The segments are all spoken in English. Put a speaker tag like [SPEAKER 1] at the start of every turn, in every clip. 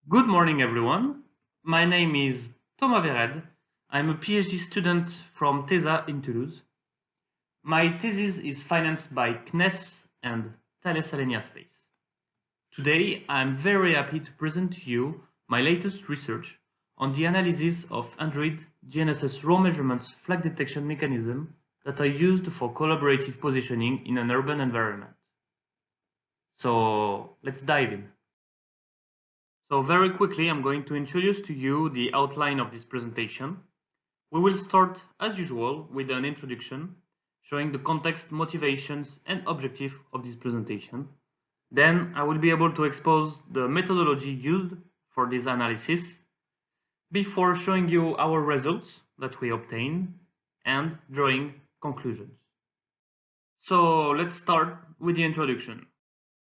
[SPEAKER 1] Good morning, everyone. My name is Thomas Verheyde. I'm a PhD student from TESA in Toulouse. My thesis is financed by CNES and Thales Alenia Space. Today, I'm very happy to present to you my latest research on the analysis of Android GNSS raw measurements flag detection mechanism that are used for collaborative positioning in an urban environment. So let's dive in. So very quickly, I'm going to introduce to you the outline of this presentation. We will start, as usual, with an introduction, showing the context, motivations, and objective of this presentation. Then I will be able to expose the methodology used for this analysis before showing you our results that we obtain and drawing conclusions. So let's start with the introduction.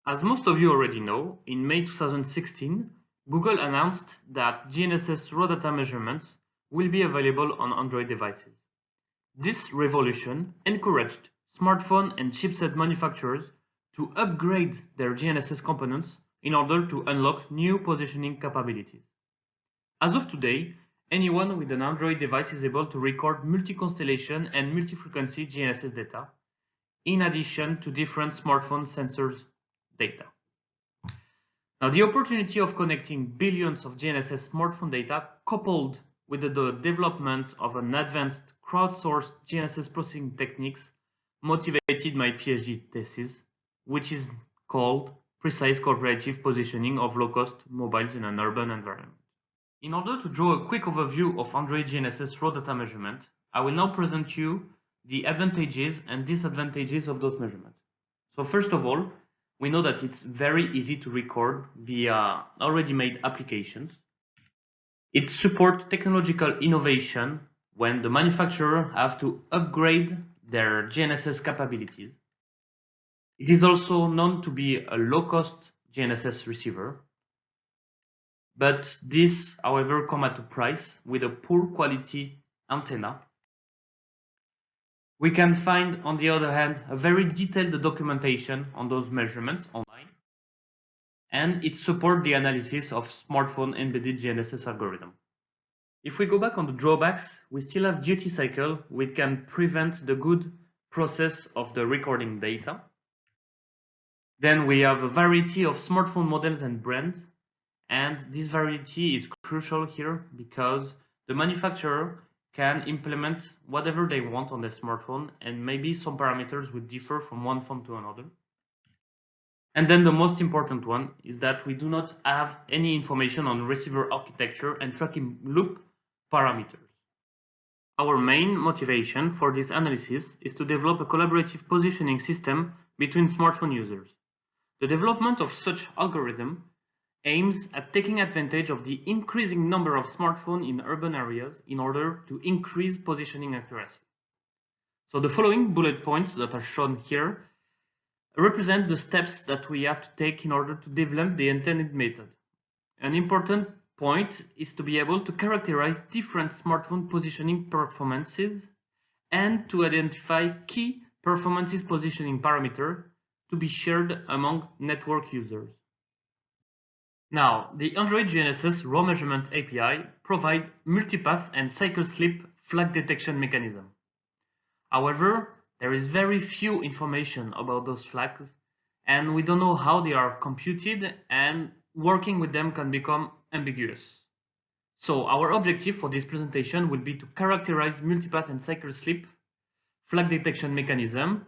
[SPEAKER 1] As most of you already know, in May 2016, Google announced that GNSS raw data measurements will be available on Android devices. This revolution encouraged smartphone and chipset manufacturers to upgrade their GNSS components in order to unlock new positioning capabilities. As of today, anyone with an Android device is able to record multi-constellation and multi-frequency GNSS data, in addition to different smartphone sensors data. Now, the opportunity of connecting billions of GNSS smartphone data coupled with the development of an advanced crowdsourced GNSS processing techniques motivated my PhD thesis, which is called Precise Cooperative Positioning of Low-Cost Mobiles in an Urban Environment. In order to draw a quick overview of Android GNSS raw data measurement, I will now present you the advantages and disadvantages of those measurements. So first of all, we know that it's very easy to record via already made applications. It supports technological innovation when the manufacturer have to upgrade their GNSS capabilities. It is also known to be a low-cost GNSS receiver. But this, however, comes at a price with a poor quality antenna. We can find, on the other hand, a very detailed documentation on those measurements online, and it supports the analysis of smartphone embedded GNSS algorithm. If we go back on the drawbacks, we still have duty cycle, which can prevent the good process of the recording data. Then we have a variety of smartphone models and brands, and this variety is crucial here because the manufacturer can implement whatever they want on their smartphone, and maybe some parameters would differ from one phone to another. And then the most important one is that we do not have any information on receiver architecture and tracking loop parameters. Our main motivation for this analysis is to develop a collaborative positioning system between smartphone users. The development of such algorithm aims at taking advantage of the increasing number of smartphones in urban areas in order to increase positioning accuracy. So the following bullet points that are shown here represent the steps that we have to take in order to develop the intended method. An important point is to be able to characterize different smartphone positioning performances and to identify key performances positioning parameters to be shared among network users. Now, the Android GNSS raw measurement API provides multipath and cycle slip flag detection mechanism. However, there is very few information about those flags, and we don't know how they are computed, and working with them can become ambiguous. So our objective for this presentation will be to characterize multipath and cycle slip flag detection mechanism,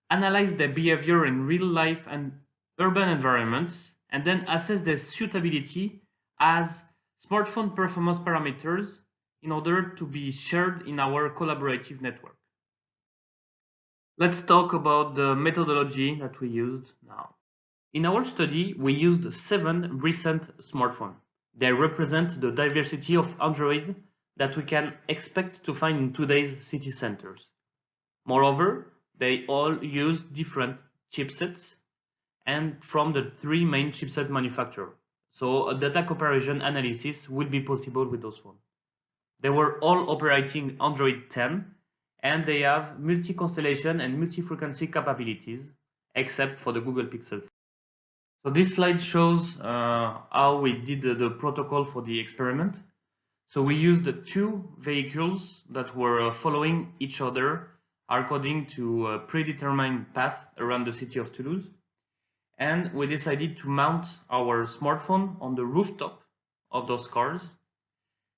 [SPEAKER 1] analyze their behavior in real life and urban environments, and then assess their suitability as smartphone performance parameters in order to be shared in our collaborative network. Let's talk about the methodology that we used now. In our study, we used 7 recent smartphones. They represent the diversity of Android that we can expect to find in today's city centers. Moreover, they all use different chipsets and from the 3 main chipset manufacturers. So a data comparison analysis will be possible with those phones. They were all operating Android 10, and they have multi-constellation and multi-frequency capabilities, except for the Google Pixel. So this slide shows how we did the protocol for the experiment. So we used two vehicles that were following each other according to a predetermined path around the city of Toulouse. And we decided to mount our smartphone on the rooftop of those cars.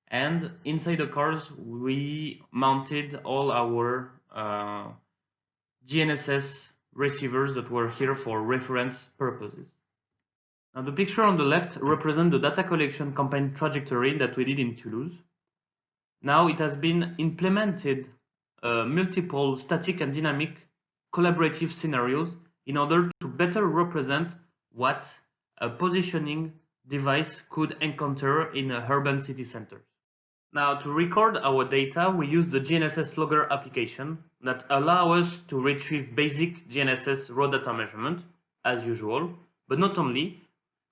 [SPEAKER 1] And inside the cars, we mounted all our GNSS receivers that were here for reference purposes. Now the picture on the left represents the data collection campaign trajectory that we did in Toulouse. Now it has been implemented multiple static and dynamic collaborative scenarios in order to better represent what a positioning device could encounter in a urban city center. Now to record our data, we use the GNSS Logger application that allows us to retrieve basic GNSS raw data measurement as usual, but not only.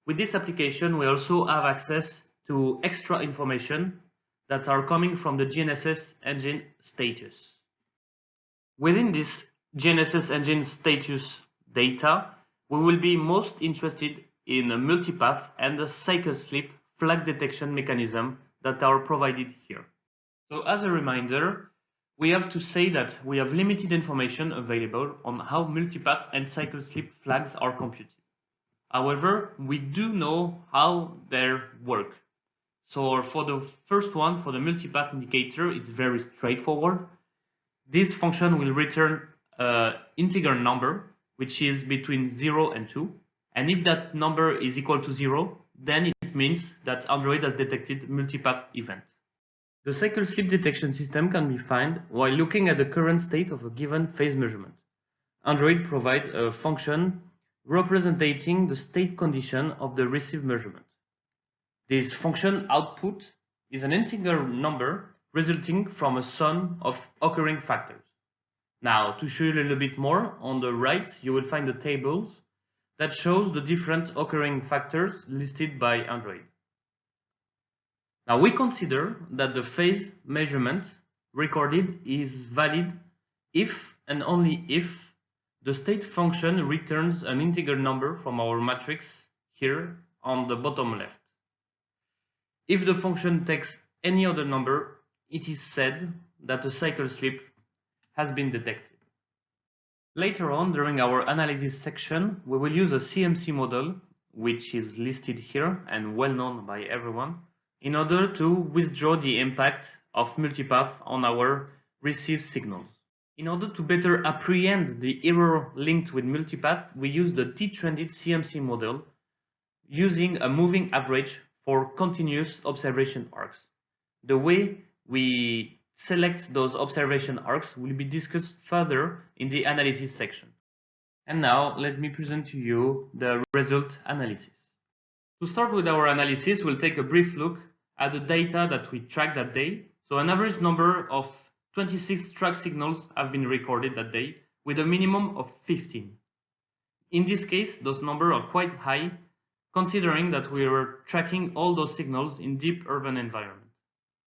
[SPEAKER 1] With this application, we also have access to extra information that are coming from the GNSS engine status. Within this GNSS engine status data, we will be most interested in a multipath and the cycle slip flag detection mechanism that are provided here. So as a reminder, we have to say that we have limited information available on how multipath and cycle slip flags are computed. However, we do know how they work. So for the first one, for the multipath indicator, it's very straightforward. This function will return an integer number, which is between 0 and 2. And if that number is equal to 0, then it means that Android has detected multipath event. The cycle slip detection system can be found while looking at the current state of a given phase measurement. Android provides a function representing the state condition of the received measurement. This function output is an integer number resulting from a sum of occurring factors. Now, to show you a little bit more, on the right you will find the tables that shows the different occurring factors listed by Android. Now we consider that the phase measurement recorded is valid if and only if the state function returns an integer number from our matrix here on the bottom left. If the function takes any other number, it is said that a cycle slip has been detected. Later on, during our analysis section, we will use a CMC model, which is listed here and well known by everyone, in order to withdraw the impact of multipath on our received signals. In order to better apprehend the error linked with multipath, we use the detrended CMC model using a moving average for continuous observation arcs. The way we select those observation arcs will be discussed further in the analysis section. And now let me present to you the result analysis. To start with our analysis, we'll take a brief look at the data that we tracked that day. So an average number of 26 track signals have been recorded that day with a minimum of 15. In this case, those numbers are quite high, considering that we were tracking all those signals in deep urban environment.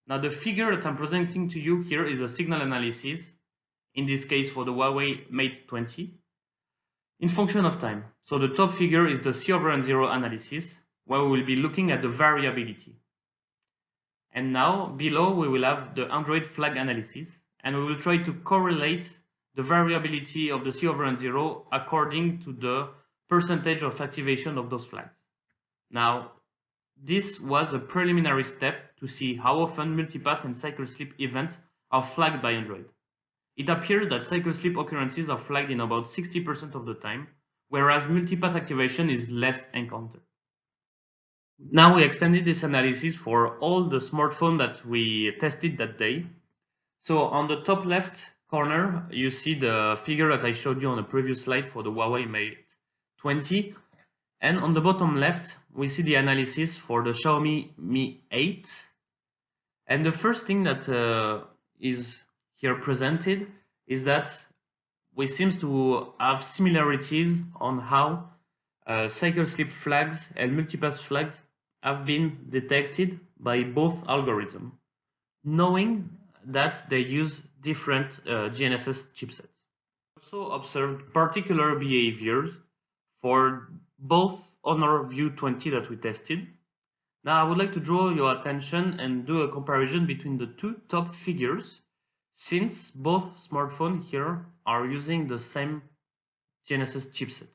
[SPEAKER 1] Now the figure that I'm presenting to you here is a signal analysis, in this case for the Huawei Mate 20, in function of time. So the top figure is the C over N0 analysis, where we will be looking at the variability. And now below we will have the Android flag analysis, and we will try to correlate the variability of the C over N0 according to the percentage of activation of those flags. Now, this was a preliminary step to see how often multipath and cycle slip events are flagged by Android. It appears that cycle slip occurrences are flagged in about 60% of the time, whereas multipath activation is less encountered. Now we extended this analysis for all the smartphones that we tested that day. So on the top left corner, you see the figure that I showed you on the previous slide for the Huawei Mate 20. And on the bottom left, we see the analysis for the Xiaomi Mi 8. And the first thing that is here presented is that we seem to have similarities on how cycle slip flags and multipath flags have been detected by both algorithms, knowing that they use different GNSS chipsets. We also observed particular behaviors for both Honor View 20 that we tested. Now I would like to draw your attention and do a comparison between the two top figures, since both smartphones here are using the same GNSS chipset.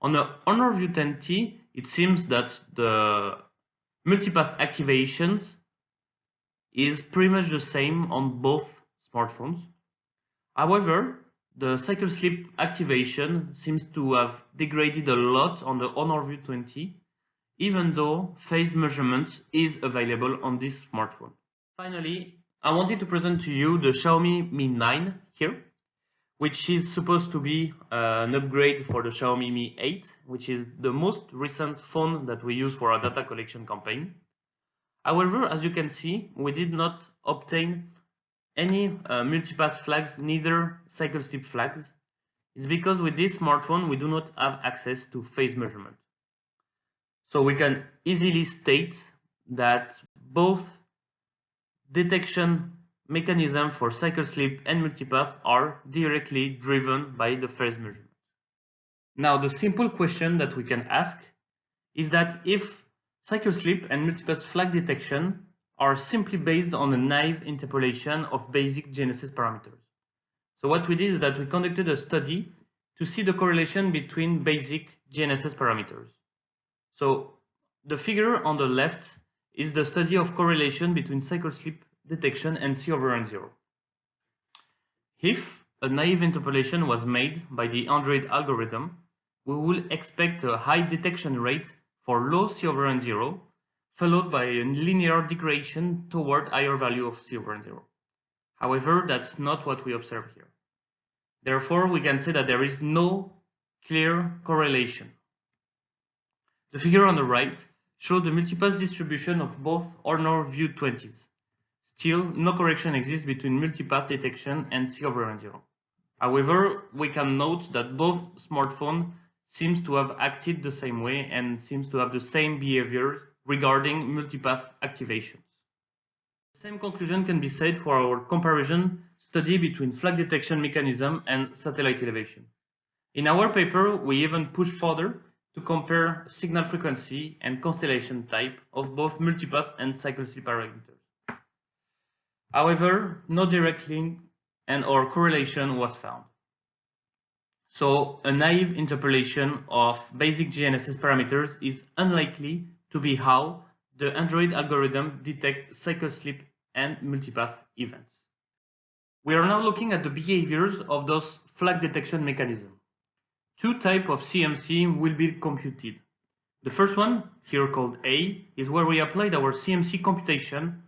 [SPEAKER 1] On the Honor View 20, it seems that the multipath activations is pretty much the same on both smartphones. However, the cycle sleep activation seems to have degraded a lot on the Honor View 20, even though phase measurement is available on this smartphone. Finally, I wanted to present to you the Xiaomi Mi 9 here, which is supposed to be an upgrade for the Xiaomi Mi 8, which is the most recent phone that we use for our data collection campaign. However, as you can see, we did not obtain any multipath flags, neither cycle sleep flags. It's because with this smartphone we do not have access to phase measurement. So we can easily state that both detection mechanisms for cycle sleep and multipath are directly driven by the phase measurement. Now the simple question that we can ask is that if cycle sleep and multipath flag detection are simply based on a naive interpolation of basic GNSS parameters. So what we did is that we conducted a study to see the correlation between basic GNSS parameters. So the figure on the left is the study of correlation between cycle sleep detection and C/N0. If a naive interpolation was made by the Android algorithm, we will expect a high detection rate for low C/N0, followed by a linear degradation toward higher value of C/N0. However, that's not what we observe here. Therefore, we can say that there is no clear correlation. The figure on the right shows the multipath distribution of both Honor View 20s. Still, no correlation exists between multipath detection and C/N0. However, we can note that both smartphones seems to have acted the same way and seems to have the same behavior regarding multipath activations. The same conclusion can be said for our comparison study between flag detection mechanism and satellite elevation. In our paper, we even push further to compare signal frequency and constellation type of both multipath and cycle sleep parameters. However, no direct link and/or correlation was found. So a naive interpolation of basic GNSS parameters is unlikely to be how the Android algorithm detects cycle sleep and multipath events. We are now looking at the behaviors of those flag detection mechanisms. Two types of CMC will be computed. The first one, here called A, is where we applied our CMC computation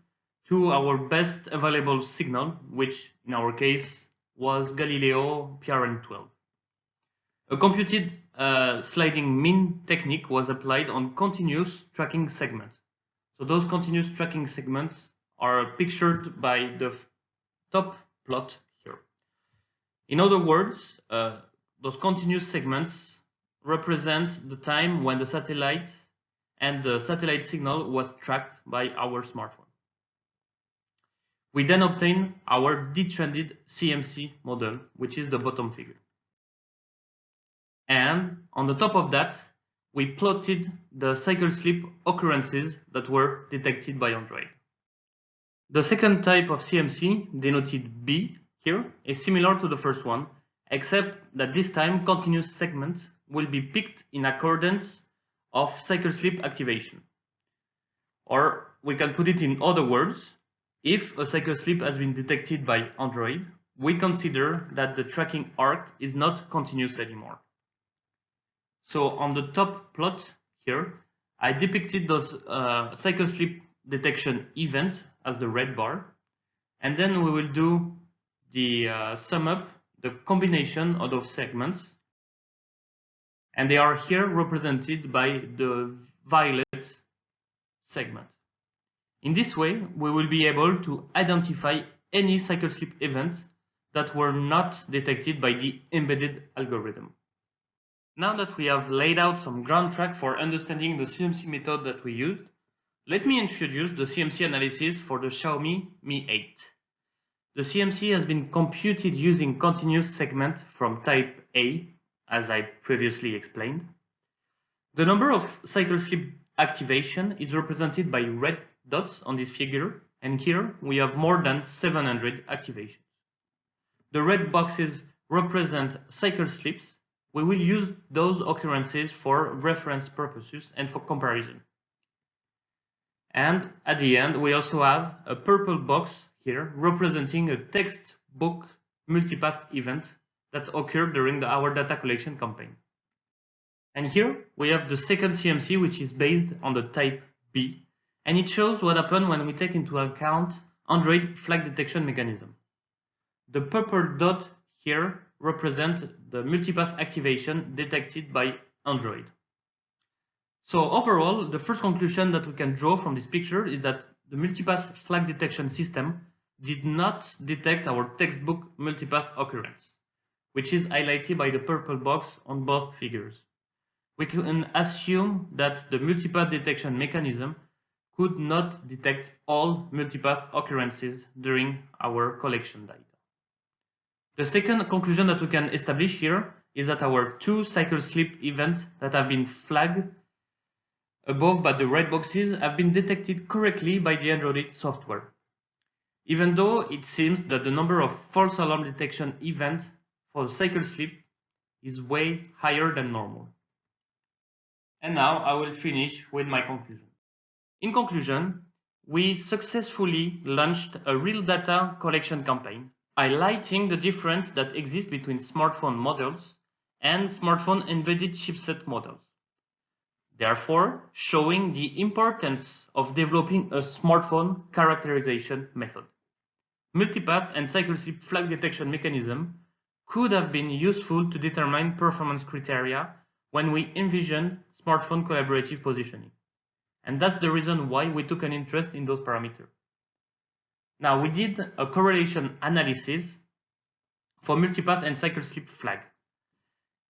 [SPEAKER 1] to our best available signal, which in our case was Galileo PRN12. A computed sliding mean technique was applied on continuous tracking segments. So those continuous tracking segments are pictured by the top plot here. In other words, those continuous segments represent the time when the satellite and the satellite signal was tracked by our smartphone. We then obtain our detrended CMC model, which is the bottom figure. And on the top of that, we plotted the cycle sleep occurrences that were detected by Android. The second type of CMC, denoted B here, is similar to the first one, except that this time continuous segments will be picked in accordance of cycle sleep activation. Or we can put it in other words, if a cycle sleep has been detected by Android, we consider that the tracking arc is not continuous anymore. So on the top plot here, I depicted those cycle sleep detection events as the red bar, and then we will do the sum up, the combination of those segments, and they are here represented by the violet segment. In this way, we will be able to identify any cycle sleep events that were not detected by the embedded algorithm. Now that we have laid out some ground track for understanding the CMC method that we used, let me introduce the CMC analysis for the Xiaomi Mi 8. The CMC has been computed using continuous segment from type A, as I previously explained. The number of cycle slip activation is represented by red dots on this figure, and here we have more than 700 activations. The red boxes represent cycle slips. We will use those occurrences for reference purposes and for comparison. And at the end, we also have a purple box here representing a textbook multipath event that occurred during our data collection campaign. And here we have the second CMC, which is based on the type B, and it shows what happened when we take into account Android flag detection mechanism. The purple dot here represents the multipath activation detected by Android. So overall, the first conclusion that we can draw from this picture is that the multipath flag detection system did not detect our textbook multipath occurrence, which is highlighted by the purple box on both figures. We can assume that the multipath detection mechanism could not detect all multipath occurrences during our collection data. The second conclusion that we can establish here is that our two cycle slip events that have been flagged above by the red boxes have been detected correctly by the Android software, even though it seems that the number of false alarm detection events for the cycle slip is way higher than normal. And now I will finish with my conclusion. In conclusion, we successfully launched a real data collection campaign, highlighting the difference that exists between smartphone models and smartphone embedded chipset models. Therefore, showing the importance of developing a smartphone characterization method. Multipath and cycle slip flag detection mechanism could have been useful to determine performance criteria when we envision smartphone collaborative positioning. And that's the reason why we took an interest in those parameters. Now, we did a correlation analysis for multipath and cycle slip flag.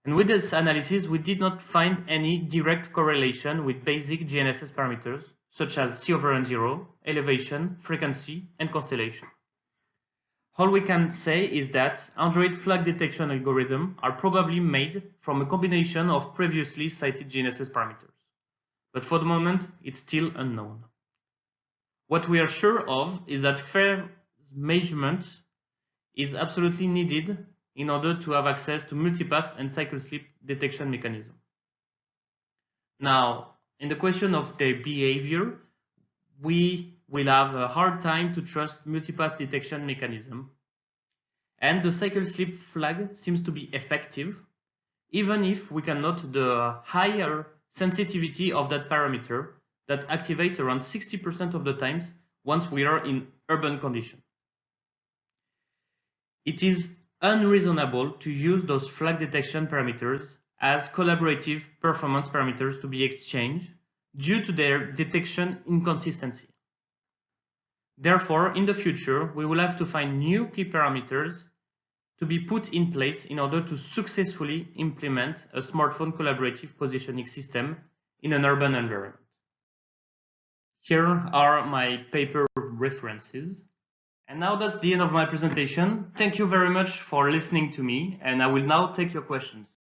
[SPEAKER 1] And with this analysis, we did not find any direct correlation with basic GNSS parameters, such as C over N0, elevation, frequency, and constellation. All we can say is that Android flag detection algorithms are probably made from a combination of previously cited GNSS parameters. But for the moment, it's still unknown. What we are sure of is that fair measurement is absolutely needed in order to have access to multipath and cycle slip detection mechanism. Now, in the question of their behavior, we will have a hard time to trust multipath detection mechanism. And the cycle slip flag seems to be effective, even if we can note the higher sensitivity of that parameter that activates around 60% of the times once we are in urban conditions. It is unreasonable to use those flag detection parameters as collaborative performance parameters to be exchanged due to their detection inconsistency. Therefore, in the future, we will have to find new key parameters to be put in place in order to successfully implement a smartphone collaborative positioning system in an urban environment. Here are my paper references. And now that's the end of my presentation. Thank you very much for listening to me, and I will now take your questions.